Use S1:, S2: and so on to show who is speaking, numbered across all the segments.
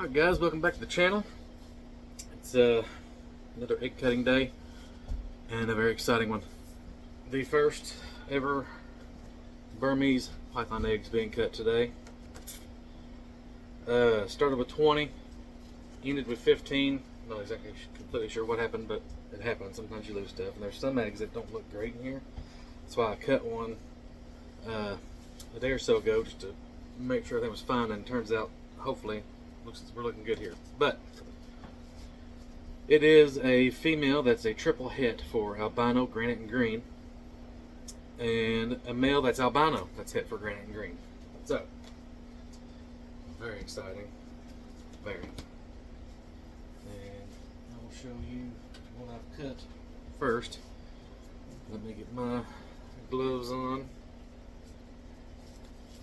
S1: Alright guys, welcome back to the channel. It's another egg cutting day and a very exciting one. The first ever Burmese python eggs being cut today. Started with 20, ended with 15. Not exactly completely sure what happened, but it happens. Sometimes you lose stuff, and there's some eggs that don't look great in here. That's why I cut one a day or so ago just to make sure everything was fine, and it turns out, hopefully, we're looking good here. But it is a female that's a triple hit for albino, granite, and green, and a male that's albino that's hit for granite and green. So, very exciting. Very. And I will show you what I've cut first. Let me get my gloves on.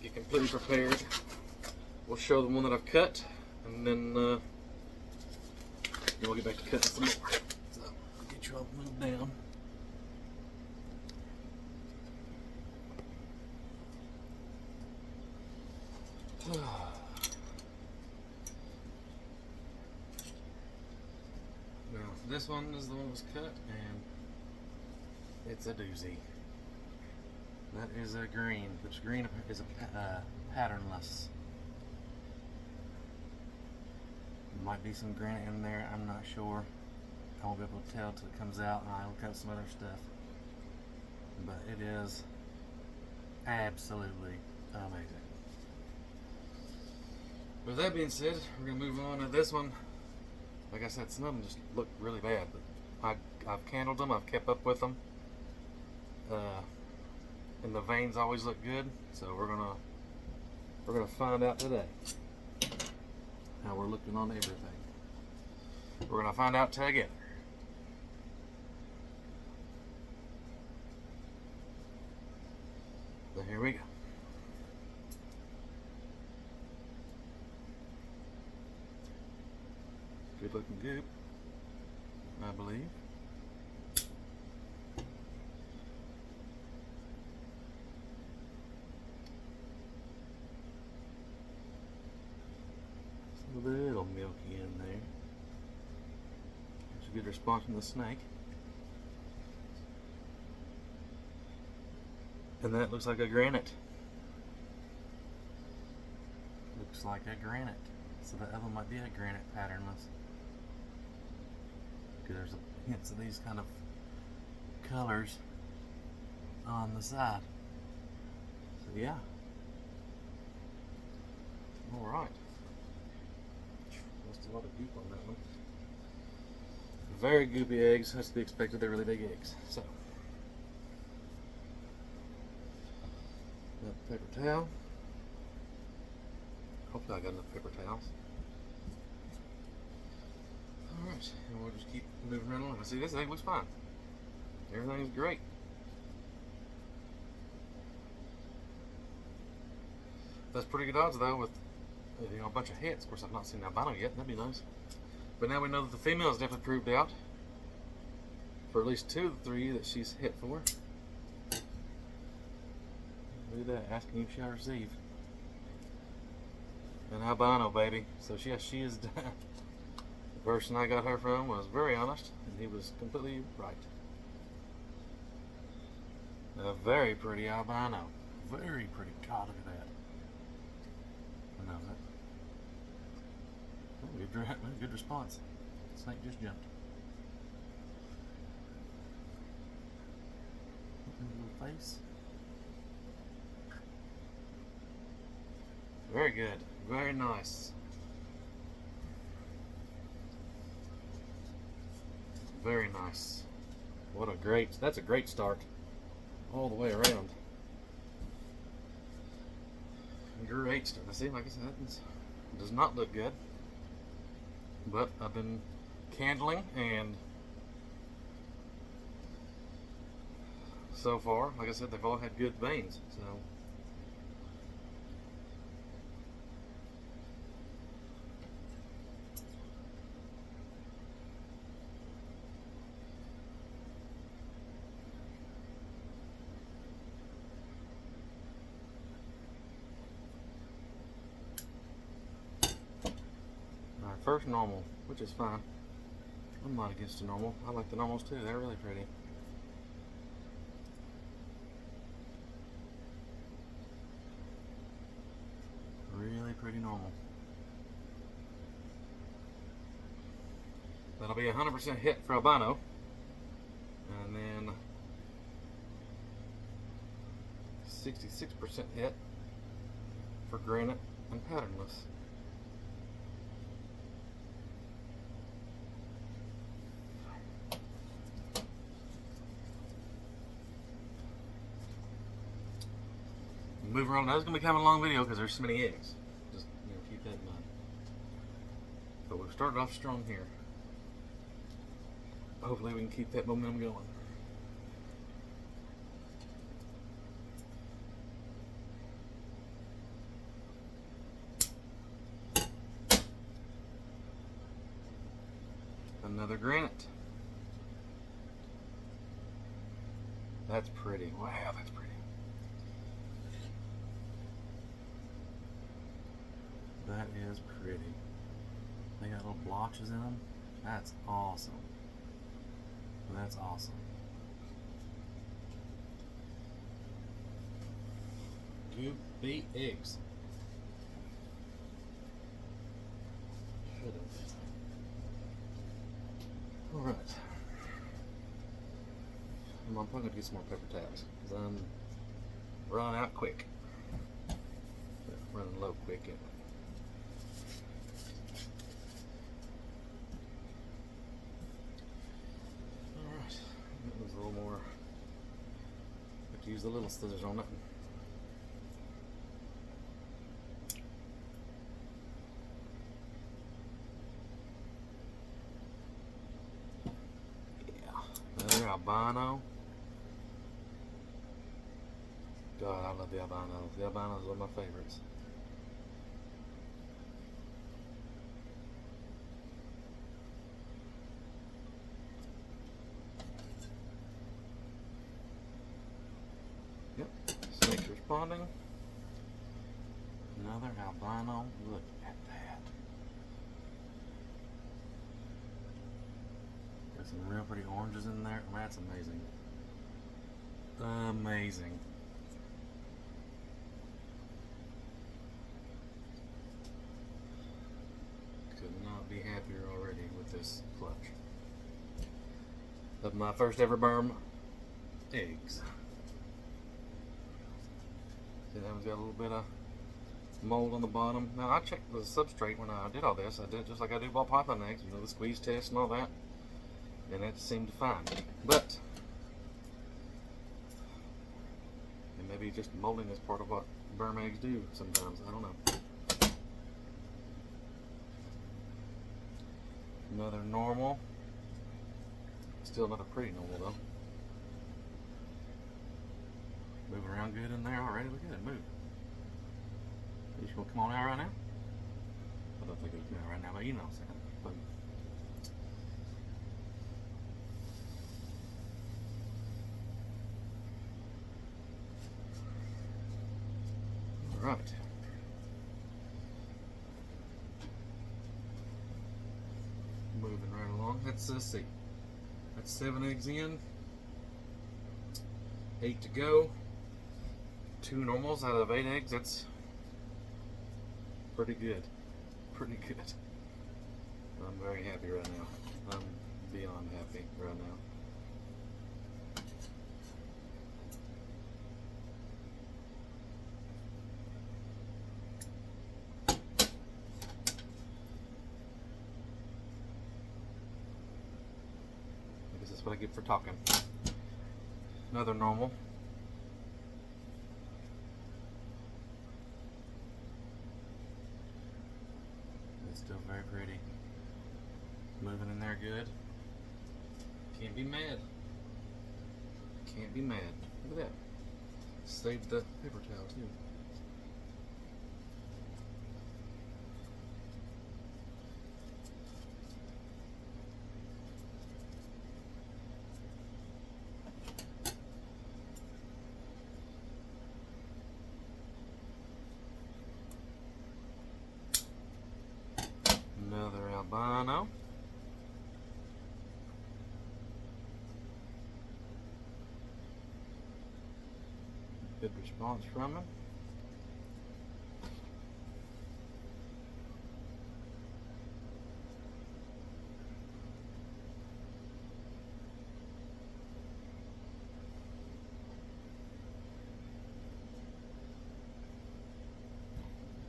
S1: Get completely prepared. We'll show the one that I've cut, and then we'll get back to cutting some more. So I'll get you all moved down. Now this one is the one that was cut, and it's a doozy. That is a green, which green is a patternless. Might be some granite in there, I'm not sure. I won't be able to tell till it comes out, and I'll cut some other stuff. But it is absolutely amazing. With that being said, we're going to move on to this one. Like I said, some of them just look really bad, but I've candled them, I've kept up with them. And the veins always look good, so we're gonna find out today how we're looking on everything. We're gonna find out together. So here we go. Good looking goop, I believe. A little milky in there. There's a good response from the snake. And that looks like a granite. Looks like a granite. So the other one might be a granite patternless. Because there's hints of these kind of colors on the side. So yeah. Alright. A lot of goop on that one. Very goopy eggs, that's to be expected. They're really big eggs. So, got the paper towel. Hopefully, I got enough paper towels. Alright, and we'll just keep moving right along. See, this egg looks fine. Everything's great. That's pretty good odds, though, with a bunch of hits. Of course, I've not seen albino yet. That'd be nice. But now we know that the female is definitely proved out for at least 2 of the 3 that she's hit for. Look at that. Asking you shall receive. An albino, baby. So she is done. The person I got her from was very honest, and he was completely right. A very pretty albino. Very pretty. God, look at that. I know that. Good response. Snake just jumped. Little face. Very good. Very nice. Very nice. What a great, that's a great start. All the way around. Great start. See, like I said, it does not look good. But I've been candling, and so far, like I said, they've all had good veins. So first normal, which is fine. I'm not against the normal. I like the normals too. They're really pretty. Really pretty normal. That'll be 100% hit for albino. And then 66% hit for granite and patternless. Moving on. Now, this is going to be kind of a long video because there's so many eggs. Just keep that in mind. But we've started off strong here. Hopefully we can keep that momentum going. Another granite. That's pretty. Wow, that's pretty. That is pretty. They got little blotches in them. That's awesome. That's awesome. Goop beat eggs. Alright. I'm probably going to get some more paper towels because I'm running out quick. Running low quick. Alright. That was a little more. I have to use the little scissors on that. Another albino. God, I love the albinos. The albinos are my favorites. Yep, snake's responding. Another albino. Look at that. Got some real pretty oranges in there. That's amazing. Amazing. Could not be happier already with this clutch. Of my first ever burm eggs. See, that one's got a little bit of mold on the bottom. Now, I checked the substrate when I did all this. I did it just like I do ball python eggs, the squeeze test and all that. And it seemed fine. But, and maybe just molding is part of what burm eggs do sometimes. I don't know. Another normal. Still another pretty normal though. Moving around good in there already. Look at it move. You just gonna come on out right now? I don't think it'll come out right now, but you know what I'm saying. Right. Moving right along. Let's see. That's 7 eggs in. 8 to go. 2 normals out of 8 eggs. That's pretty good. Pretty good. I'm very happy right now. I'm beyond happy right now. That's what I get for talking. Another normal. It's still very pretty. Moving in there good. Can't be mad. Can't be mad. Look at that. Saved the paper towel too. Another albino. Good response from him.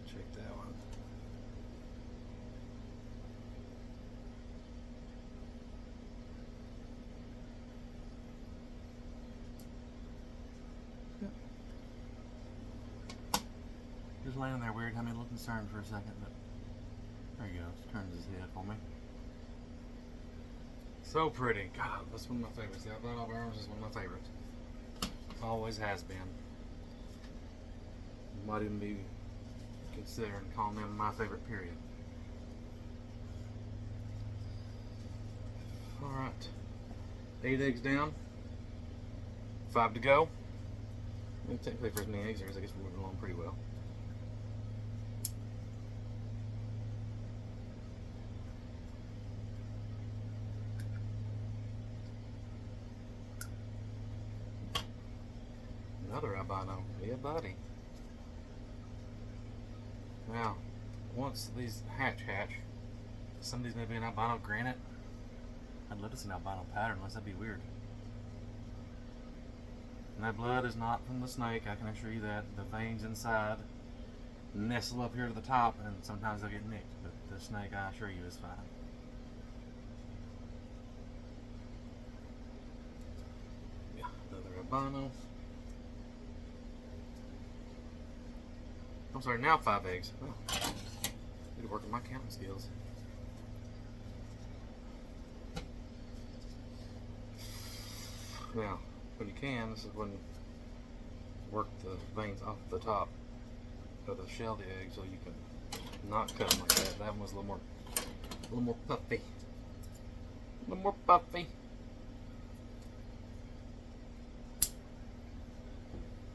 S1: Check that one. Just laying there weird, had me a little concerned for a second, but there he goes. Turns his head for me. So pretty. God, that's one of my favorites. The albino burmese is one of my favorites. Always has been. Might even be considering calling them my favorite, period. Alright. 8 eggs down. 5 to go. I mean, technically for as many eggs there is, I guess we're moving along pretty well. Another albino. Yeah, buddy. Now, once these hatch, some of these may be an albino granite. I'd love to see an albino pattern, unless that'd be weird. And that blood is not from the snake, I can assure you that. The veins inside nestle up here to the top, and sometimes they'll get nicked. But the snake, I assure you, is fine. Yeah, another albino. I'm sorry, now 5 eggs. Oh, need to work on my counting skills. Now, when you can, this is when you work the veins off the top of the shell of the egg, so you can not cut them like that. That one was a little more puffy. A little more puffy.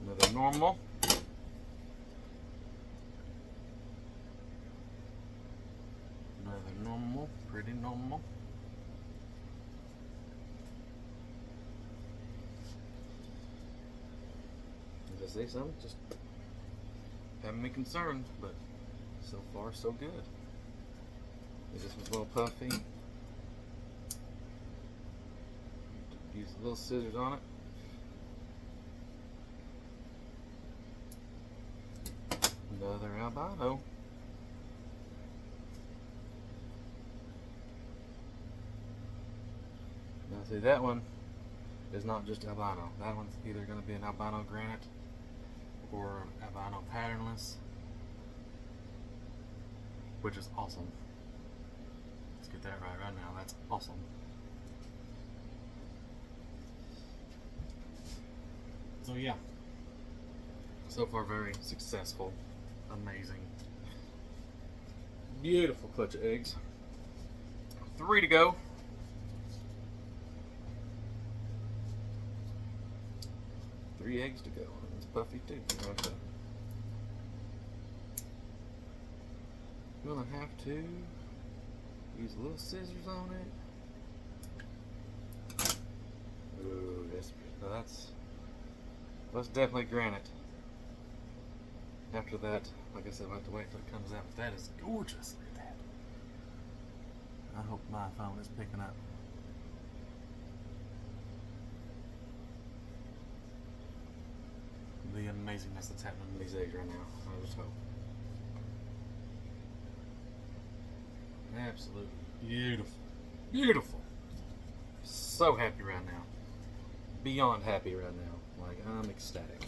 S1: Another normal. Another normal, pretty normal. As I say, some just having me concerned, but so far so good. This one's a little puffy. Use a little scissors on it. Another albino. Now see, that one is not just albino. That one's either going to be an albino granite or albino patternless, which is awesome. Let's get that right now. That's awesome. So yeah, so far very successful, amazing, beautiful clutch of eggs. 3 to go. Three eggs to go. It's puffy too. Okay. I'm gonna have to use a little scissors on it. Ooh, that's definitely granite. After that, like I said, we'll have to wait till it comes out. But that is gorgeous. Look at that. I hope my phone is picking up. The amazingness that's happening in these eggs right now. I just hope. Absolutely beautiful. Beautiful. So happy right now. Beyond happy right now. Like, I'm ecstatic.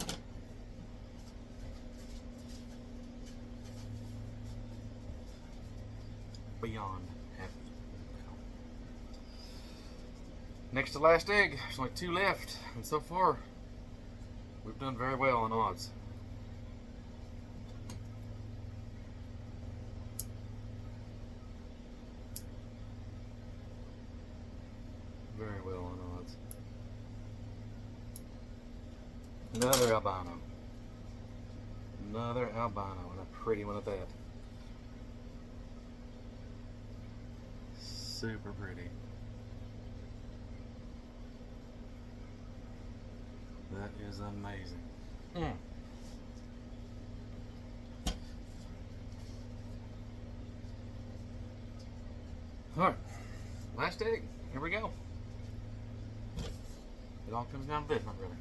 S1: Beyond happy. Next to last egg. There's only 2 left. And so far, we've done very well on odds. Very well on odds. Another albino. Another albino, and a pretty one at that. super pretty. That is amazing. Alright, last egg. Here we go. It all comes down to this, not really.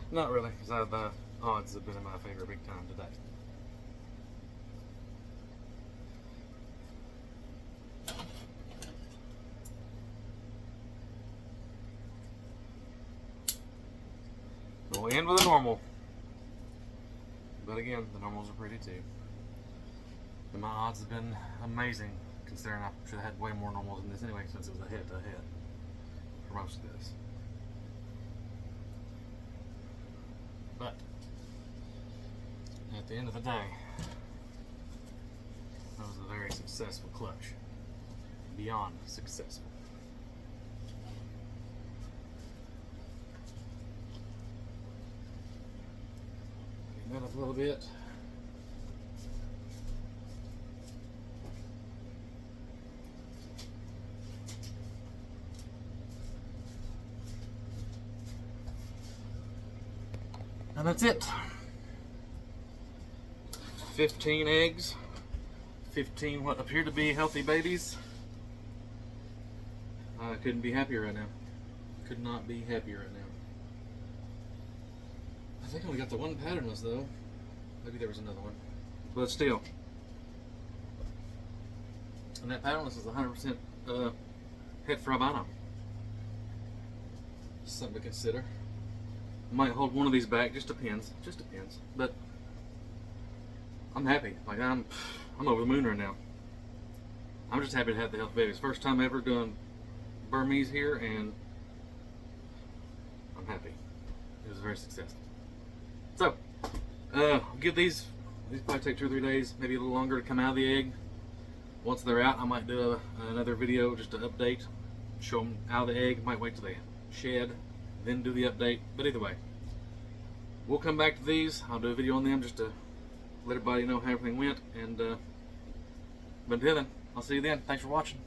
S1: Not really, because the odds have been in my favor big time today. We'll end with a normal. But again, the normals are pretty too. And my odds have been amazing, considering I should have had way more normals than this anyway, since it was a head-to-head for most of this. But at the end of the day, that was a very successful clutch. Beyond successful. Clean that up a little bit. And that's it. 15 eggs, 15 what appear to be healthy babies. I couldn't be happier right now. Could not be happier right now. I think I only got the one patternless though. Maybe there was another one. But still. And that patternless is 100% het for albino. Something to consider. Might hold one of these back, just depends. Just depends. But I'm happy. Like I'm over the moon right now. I'm just happy to have the healthy babies. First time ever doing burmese here, and I'm happy. It was very successful. So, I'll give these probably take 2 or 3 days, maybe a little longer to come out of the egg. Once they're out, I might do another video just to update, show them out of the egg. Might wait till they shed, then do the update. But either way, we'll come back to these. I'll do a video on them just to let everybody know how everything went. And but until then, I'll see you then. Thanks for watching.